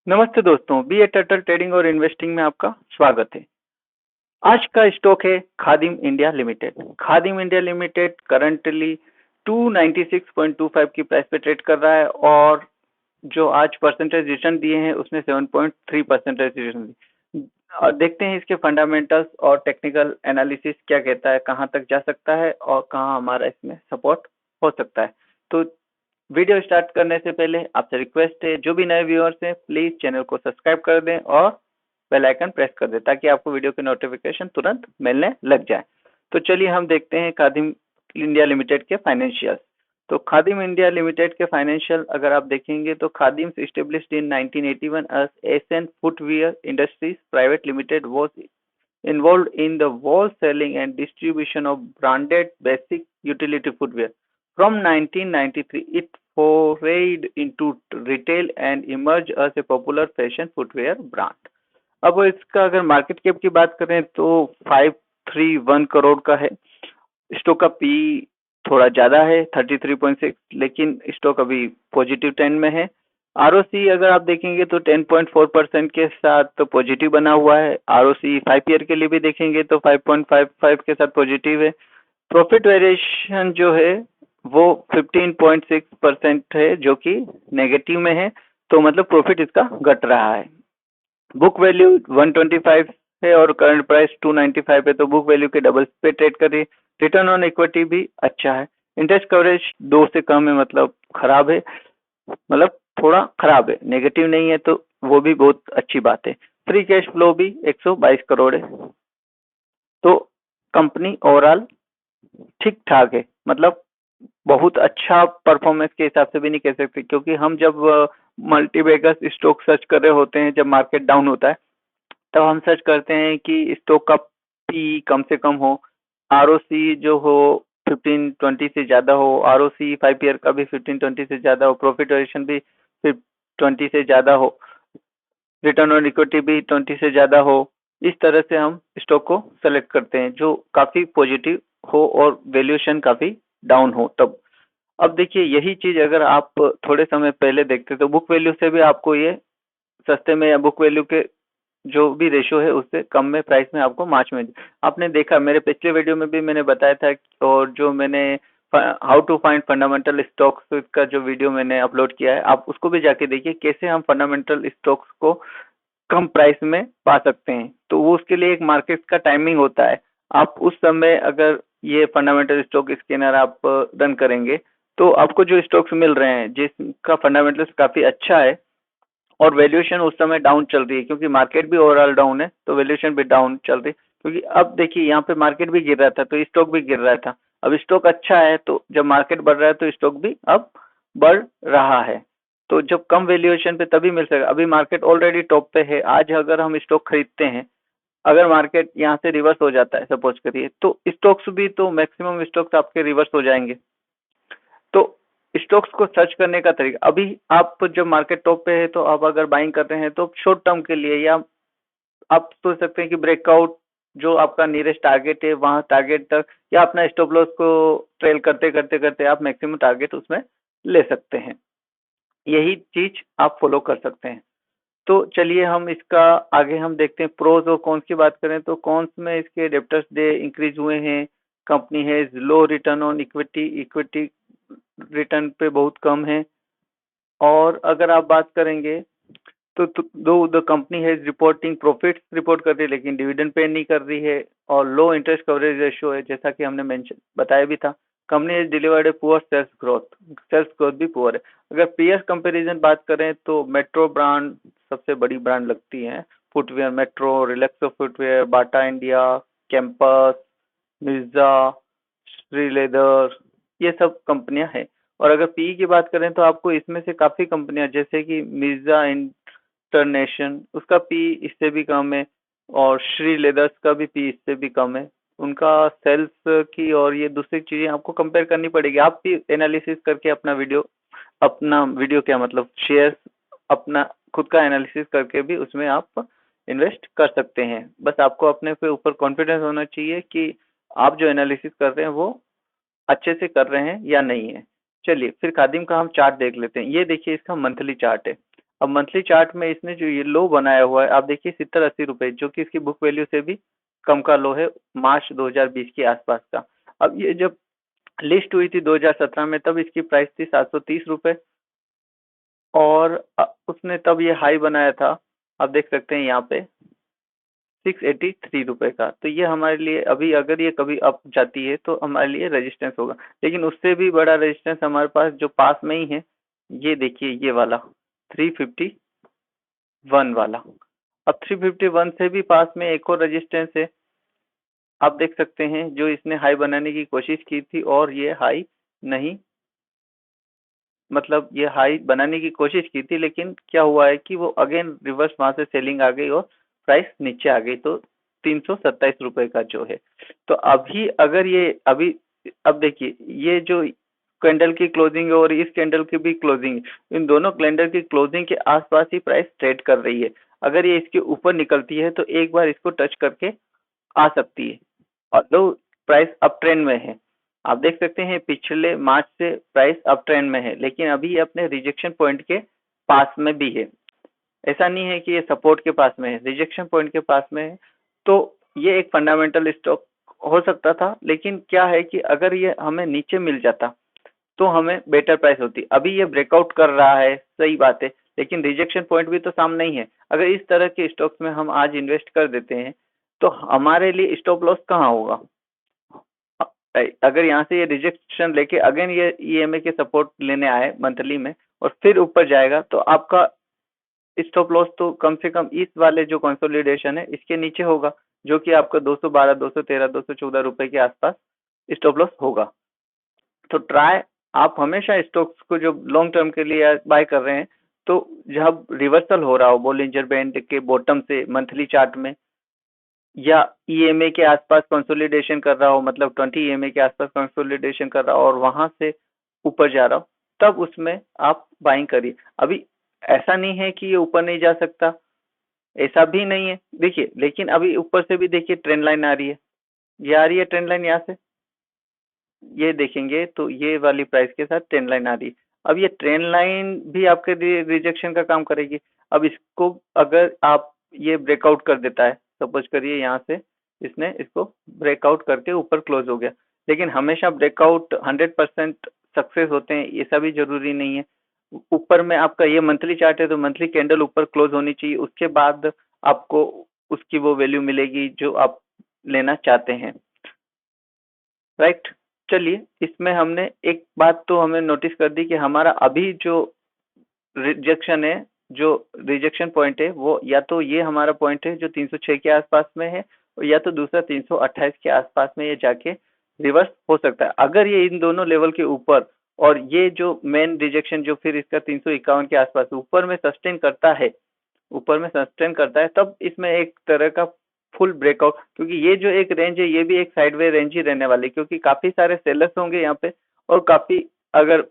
नमस्ते दोस्तों, बी ए turtle trading और इन्वेस्टिंग में आपका स्वागत है। आज का स्टॉक है खादिम इंडिया लिमिटेड। खादिम इंडिया लिमिटेड करंटली 296.25 की प्राइस पे ट्रेड कर रहा है और जो आज परसेंटेज रिटर्न दिए हैं उसमें 7.3 परसेंटेज रिटर्न दी। और देखते हैं इसके फंडामेंटल्स और टेक्निकल एनालिसिस क्या कहता है, कहाँ तक जा सकता है और कहाँ हमारा इसमें सपोर्ट हो सकता है। तो वीडियो स्टार्ट करने से पहले आपसे रिक्वेस्ट है, जो भी नए व्यूअर्स हैं प्लीज चैनल को सब्सक्राइब कर दें और बेल आइकन प्रेस कर दें ताकि आपको वीडियो की नोटिफिकेशन तुरंत मिलने लग जाए। तो चलिए हम देखते हैं खादिम इंडिया लिमिटेड के फाइनेंशियल। तो खादिम इंडिया लिमिटेड के फाइनेंशियल अगर आप देखेंगे तो खादिम established in 1981 as Asian Footwear Industries Private Limited was involved in the wholesaling and distribution of branded basic utility footwear. From 1993, it forayed into retail and emerged as a popular fashion footwear brand. अब इसका अगर market cap की बात करें तो 531 करोड़ का है। Stock का पी थोड़ा ज्यादा है 33.6, लेकिन स्टॉक अभी पॉजिटिव ट्रेंड में है। आरओसी अगर आप देखेंगे तो 10.4% के साथ पॉजिटिव बना हुआ है। आरओसी 5 ईयर के लिए भी देखेंगे तो 5.55 के साथ पॉजिटिव है। प्रॉफिट वेरिएशन जो है वो 15.6% है जो कि नेगेटिव में है, तो मतलब प्रॉफिट इसका घट रहा है। बुक वैल्यू 125 है और करंट प्राइस 295 है, तो बुक वैल्यू के डबल पे ट्रेड कर रही है। रिटर्न ऑन इक्विटी भी अच्छा है। इंटरेस्ट कवरेज 2 से कम है, मतलब खराब है, मतलब थोड़ा खराब है, नेगेटिव नहीं है, तो वो भी बहुत अच्छी बात है। फ्री कैश फ्लो भी 122 करोड़ है। तो कंपनी ओवरऑल ठीक ठाक है, मतलब बहुत अच्छा परफॉर्मेंस के हिसाब से भी नहीं कह सकते, क्योंकि हम जब मल्टीबैगर्स स्टॉक सर्च कर रहे होते हैं, जब मार्केट डाउन होता है तब हम सर्च करते हैं कि स्टॉक का पी कम से कम हो, आरओसी जो हो 15-20 से ज्यादा हो, आरओसी 5 ईयर का भी 15-20 से ज्यादा हो, प्रॉफिट वेरिएशन भी 20 से ज्यादा हो, रिटर्न ऑन इक्विटी भी 20 से ज्यादा हो। इस तरह से हम स्टॉक को सेलेक्ट करते हैं जो काफी पॉजिटिव हो और वैल्यूएशन काफी डाउन हो तब। अब देखिए यही चीज अगर आप थोड़े समय पहले देखते तो बुक वैल्यू से भी आपको ये सस्ते में या बुक वैल्यू के जो भी रेशियो है उससे कम में प्राइस में आपको मार्च में आपने देखा। मेरे पिछले वीडियो में भी मैंने बताया था और जो मैंने how to find fundamental stocks का जो वीडियो मैंने अपलोड किया है, आप उसको भी जाके देखिए कैसे हम फंडामेंटल स्टॉक्स को कम प्राइस में पा सकते हैं। तो वो उसके लिए एक मार्केट का टाइमिंग होता है। आप उस समय अगर ये फंडामेंटल स्टॉक स्कैनर आप रन करेंगे तो आपको जो स्टॉक्स मिल रहे हैं जिसका फंडामेंटल्स काफी अच्छा है और वैल्यूएशन उस समय डाउन चल रही है, क्योंकि मार्केट भी ओवरऑल डाउन है तो वैल्यूएशन भी डाउन चल रही है। क्योंकि अब देखिए यहाँ पे मार्केट भी गिर रहा था तो स्टॉक भी गिर रहा था। अब स्टॉक अच्छा है तो जब मार्केट बढ़ रहा है तो स्टॉक भी अब बढ़ रहा है। तो जब कम वैल्यूएशन पे तभी मिल सकेगा। अभी मार्केट ऑलरेडी टॉप पे है। आज अगर हम स्टॉक खरीदते हैं, अगर मार्केट यहाँ से रिवर्स हो जाता है सपोज करिए, तो स्टॉक्स भी तो मैक्सिमम स्टॉक्स आपके रिवर्स हो जाएंगे। तो स्टॉक्स को सर्च करने का तरीका, अभी आप जब मार्केट टॉप पे है तो आप अगर बाइंग कर रहे हैं तो शॉर्ट टर्म के लिए, या आप सोच सकते हैं कि ब्रेकआउट जो आपका नियरेस्ट टारगेट है वहां टारगेट तक, या अपना स्टॉप लॉस को ट्रेल करते करते करते आप मैक्सिमम टारगेट उसमें ले सकते हैं। यही चीज आप फॉलो कर सकते हैं। तो चलिए हम इसका आगे हम देखते हैं प्रोज और कॉन्स की बात करें तो कॉन्स में इसके डेप्टर्स डे इंक्रीज हुए हैं। कंपनी है low return on equity, equity return पे बहुत कम है। और अगर आप बात करेंगे तो दो द कंपनी है रिपोर्टिंग प्रॉफिट्स रिपोर्ट कर रही है लेकिन डिविडेंड पे नहीं कर रही है, और लो इंटरेस्ट कवरेज रेशियो है जैसा कि हमने मेंशन बताया भी था। Company has delivered a poor sales growth भी पुअर है। अगर पीएस कंपैरिजन बात करें तो मेट्रो ब्रांड सबसे बड़ी ब्रांड लगती है footwear, metro, Relaxo footwear, Bata India, campus, Mirza, Shri leather, ये सब कंपनियां हैं। और अगर पी की बात करें तो आपको इसमें से काफी कंपनियां जैसे कि मिर्जा इंटरनेशन, उसका पी इससे भी कम है, और श्री लेदर्स का भी पी इससे भी कम है। उनका सेल्स की और ये दूसरी चीजें आपको कंपेयर करनी पड़ेगी। आप भी एनालिसिस करके अपना वीडियो क्या मतलब शेयर अपना खुद का एनालिसिस करके भी उसमें आप इन्वेस्ट कर सकते हैं। बस आपको अपने पे ऊपर कॉन्फिडेंस होना चाहिए कि आप जो एनालिसिस कर रहे हैं वो अच्छे से कर रहे हैं या नहीं है। चलिए फिर खादिम का हम चार्ट देख लेते हैं। ये देखिए इसका मंथली चार्ट है। अब मंथली चार्ट में इसने जो ये लो बनाया हुआ है, आप देखिए 70-80 रुपए, जो कि इसकी बुक वैल्यू से भी कम का लो है, मार्च 2020 के आसपास का। अब ये जब लिस्ट हुई थी 2017 में, तब इसकी प्राइस थी 730 रुपए, और उसने तब ये हाई बनाया था, आप देख सकते हैं यहाँ पे 683 रुपए का। तो ये हमारे लिए अभी, अगर ये कभी अप जाती है तो हमारे लिए रेजिस्टेंस होगा, लेकिन उससे भी बड़ा रेजिस्टेंस हमारे पास जो पास में ही है, ये देखिए ये वाला 351 वाला। अब 351 से भी पास में एक और रेजिस्टेंस है, आप देख सकते हैं, जो इसने हाई बनाने की कोशिश की थी, और ये हाई नहीं, मतलब ये हाई बनाने की कोशिश की थी, लेकिन क्या हुआ है कि वो अगेन रिवर्स वहां से सेलिंग आ गई और प्राइस नीचे आ गई, तो 327 रुपए का जो है। तो अभी अगर ये अभी, अब देखिए ये जो कैंडल की क्लोजिंग है और इस कैंडल की भी क्लोजिंग, इन दोनों कैंडल की क्लोजिंग के आसपास ही प्राइस ट्रेड कर रही है। अगर ये इसके ऊपर निकलती है तो एक बार इसको टच करके आ सकती है, और तो प्राइस अप ट्रेंड में है। आप देख सकते हैं पिछले मार्च से प्राइस अप ट्रेंड में है, लेकिन अभी ये अपने रिजेक्शन पॉइंट के पास में भी है। ऐसा नहीं है कि ये सपोर्ट के पास में है, रिजेक्शन पॉइंट के पास में है। तो ये एक फंडामेंटल स्टॉक हो सकता था, लेकिन क्या है कि अगर ये हमें नीचे मिल जाता तो हमें बेटर प्राइस होती। अभी ये ब्रेकआउट कर रहा है, सही बात है, लेकिन रिजेक्शन पॉइंट भी तो सामने ही है। अगर इस तरह के स्टॉक्स में हम आज इन्वेस्ट कर देते हैं तो हमारे लिए स्टॉप लॉस कहाँ होगा? अगर यहाँ से ये रिजेक्शन लेके अगेन ये ईएमए के सपोर्ट लेने आए मंथली में और फिर ऊपर जाएगा, तो आपका स्टॉप लॉस तो कम से कम इस वाले जो कंसोलिडेशन है इसके नीचे होगा, जो कि आपका 212, 213, 214 रुपए के आसपास स्टॉप लॉस होगा। तो ट्राई, आप हमेशा स्टॉक्स को जो लॉन्ग टर्म के लिए बाय कर रहे हैं, तो जब रिवर्सल हो रहा हो बोलिंजर बैंड के बॉटम से मंथली चार्ट में, या ईएमए के आसपास कंसोलिडेशन कर रहा हो, मतलब 20 ईएमए के आसपास कंसोलिडेशन कर रहा हो और वहां से ऊपर जा रहा हो, तब उसमें आप बाइंग करिए। अभी ऐसा नहीं है कि ये ऊपर नहीं जा सकता, ऐसा भी नहीं है देखिए, लेकिन अभी ऊपर से भी देखिए ट्रेंड लाइन आ रही है, ये आ रही है ट्रेंड लाइन यहाँ से, ये देखेंगे तो ये वाली प्राइस के साथ ट्रेंड लाइन आ रही है। अब ये ट्रेंड लाइन भी आपके रिजेक्शन का काम करेगी। अब इसको अगर आप, ये ब्रेकआउट कर देता है, सपोज करिए यहाँ से इसने इसको ब्रेकआउट करके ऊपर क्लोज हो गया, लेकिन हमेशा ब्रेकआउट 100% सक्सेस होते हैं ऐसा भी जरूरी नहीं है। ऊपर में आपका ये मंथली चार्ट है, तो मंथली कैंडल ऊपर क्लोज होनी चाहिए, उसके बाद आपको उसकी वो वैल्यू मिलेगी जो आप लेना चाहते हैं, राइट। चलिए, इसमें हमने एक बात तो हमें नोटिस कर दी कि हमारा अभी जो रिजेक्शन है, जो रिजेक्शन पॉइंट है, वो या तो ये हमारा पॉइंट है जो 306 के आसपास में है, और या तो दूसरा 328 के आसपास में ये जाके रिवर्स हो सकता है। अगर ये इन दोनों लेवल के ऊपर, और ये जो मेन रिजेक्शन जो फिर इसका 351 के आसपास ऊपर में सस्टेन करता है, ऊपर में सस्टेन करता है, तब इसमें एक तरह का फुल ब्रेकआउट, क्योंकि ये जो एक रेंज है ये भी एक साइडवे रेंज ही रहने वाली, क्योंकि काफी सारे सेलर्स होंगे यहाँ पे, और काफी, अगर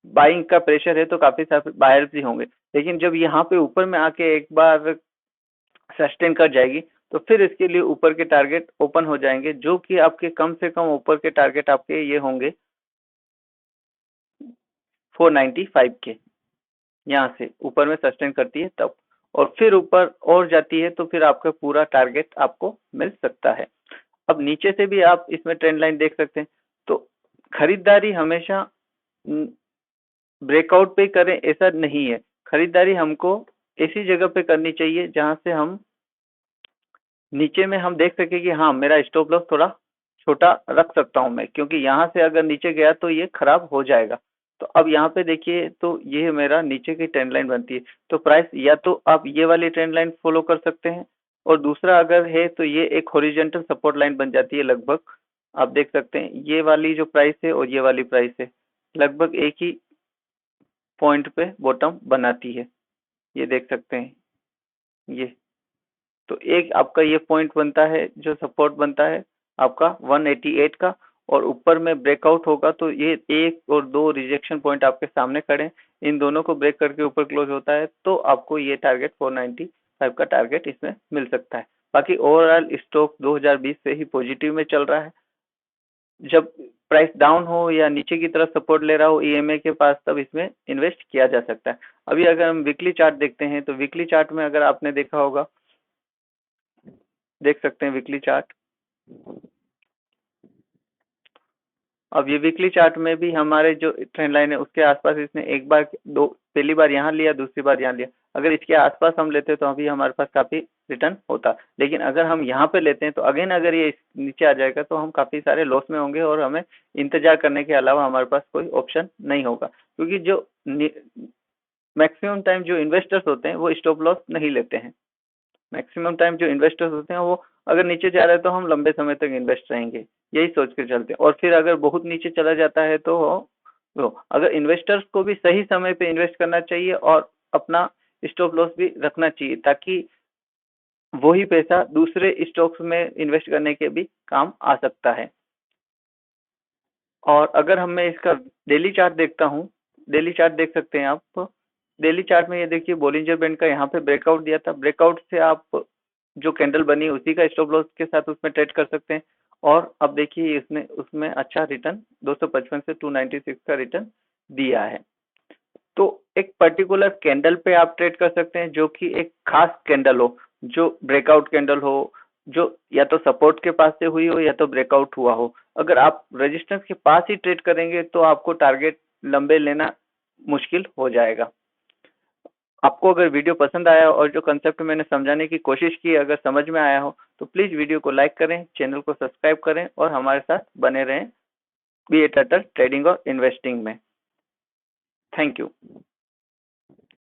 बाइंग का प्रेशर है तो काफी सारे बायर्स भी होंगे। लेकिन जब यहाँ पे ऊपर में आके एक बार सस्टेन कर जाएगी, तो फिर इसके लिए ऊपर के टारगेट ओपन हो जाएंगे, जो कि आपके कम से कम ऊपर के टारगेट आपके ये होंगे 495 के, यहाँ से ऊपर में सस्टेन करती है तब, और फिर ऊपर और जाती है तो फिर आपका पूरा टारगेट आपको मिल सकता है। अब नीचे से भी आप इसमें ट्रेंड लाइन देख सकते हैं। तो खरीदारी हमेशा ब्रेकआउट पे करें ऐसा नहीं है, खरीदारी हमको ऐसी जगह पे करनी चाहिए जहां से हम नीचे में हम देख सके कि हाँ मेरा स्टॉप लॉस थोड़ा छोटा रख सकता हूं मैं, क्योंकि यहाँ से अगर नीचे गया तो ये खराब हो जाएगा। तो अब यहाँ पे देखिए, तो ये मेरा नीचे की ट्रेंड लाइन बनती है, तो प्राइस या तो आप ये वाली ट्रेंड लाइन फॉलो कर सकते हैं, और दूसरा अगर है तो ये एक हॉरिजॉन्टल सपोर्ट लाइन बन जाती है लगभग। आप देख सकते हैं ये वाली जो प्राइस है और ये वाली प्राइस है लगभग एक ही पॉइंट पे बॉटम बनाती है, ये देख सकते हैं ये। तो एक आपका ये पॉइंट बनता है जो सपोर्ट बनता है आपका 188 का, और ऊपर में ब्रेकआउट होगा तो ये एक और दो रिजेक्शन पॉइंट आपके सामने खड़े हैं, इन दोनों को ब्रेक करके ऊपर क्लोज होता है तो आपको ये टारगेट 495 का टारगेट इसमें मिल सकता है। बाकी ओवरऑल स्टॉक 2020 से ही पॉजिटिव में चल रहा है। जब प्राइस डाउन हो या नीचे की तरफ सपोर्ट ले रहा हो ईएमए के पास, तब इसमें इन्वेस्ट किया जा सकता है। अभी अगर हम वीकली चार्ट देखते हैं तो वीकली चार्ट में अगर आपने देखा होगा, देख सकते हैं वीकली चार्ट। अब ये वीकली चार्ट में भी हमारे जो ट्रेंड लाइन है उसके आसपास इसने एक बार दो, पहली बार यहाँ लिया, दूसरी बार यहाँ लिया। अगर इसके आसपास हम लेते तो अभी हमारे पास काफी रिटर्न होता, लेकिन अगर हम यहाँ पे लेते हैं तो अगेन अगर ये नीचे आ जाएगा तो हम काफी सारे लॉस में होंगे और हमें इंतजार करने के अलावा हमारे पास कोई ऑप्शन नहीं होगा, क्योंकि जो मैक्सिमम टाइम जो इन्वेस्टर्स होते हैं वो स्टॉप लॉस नहीं लेते हैं। मैक्सिमम टाइम जो इन्वेस्टर्स होते हैं वो अगर नीचे जा रहे हैं तो हम लंबे समय तक इन्वेस्ट रहेंगे, यही सोच के चलते हैं। और फिर अगर बहुत नीचे चला जाता है तो अगर इन्वेस्टर्स को भी सही समय पे इन्वेस्ट करना चाहिए और अपना स्टॉप लॉस भी रखना चाहिए, ताकि वही पैसा दूसरे स्टॉक्स में इन्वेस्ट करने के भी काम आ सकता है। और अगर हम मैं इसका डेली चार्ट देखता हूँ, डेली चार्ट देख सकते हैं आप। डेली चार्ट में ये देखिए बॉलिंजर बैंड का यहाँ पे ब्रेकआउट दिया था, ब्रेकआउट से आप जो कैंडल बनी उसी का स्टॉप लॉस के साथ उसमें ट्रेड कर सकते हैं। और अब देखिए इसने उसमें अच्छा रिटर्न 255 से 296 का रिटर्न दिया है। तो एक पर्टिकुलर कैंडल पे आप ट्रेड कर सकते हैं, जो कि एक खास कैंडल हो, जो ब्रेकआउट कैंडल हो, जो या तो सपोर्ट के पास से हुई हो या तो ब्रेकआउट हुआ हो। अगर आप रेजिस्टेंस के पास ही ट्रेड करेंगे तो आपको टारगेट लंबे लेना मुश्किल हो जाएगा। आपको अगर वीडियो पसंद आया और जो कंसेप्ट मैंने समझाने की कोशिश की अगर समझ में आया हो तो प्लीज वीडियो को लाइक करें, चैनल को सब्सक्राइब करें और हमारे साथ बने रहें बी ए टर्टल ट्रेडिंग और इन्वेस्टिंग में। Thank you.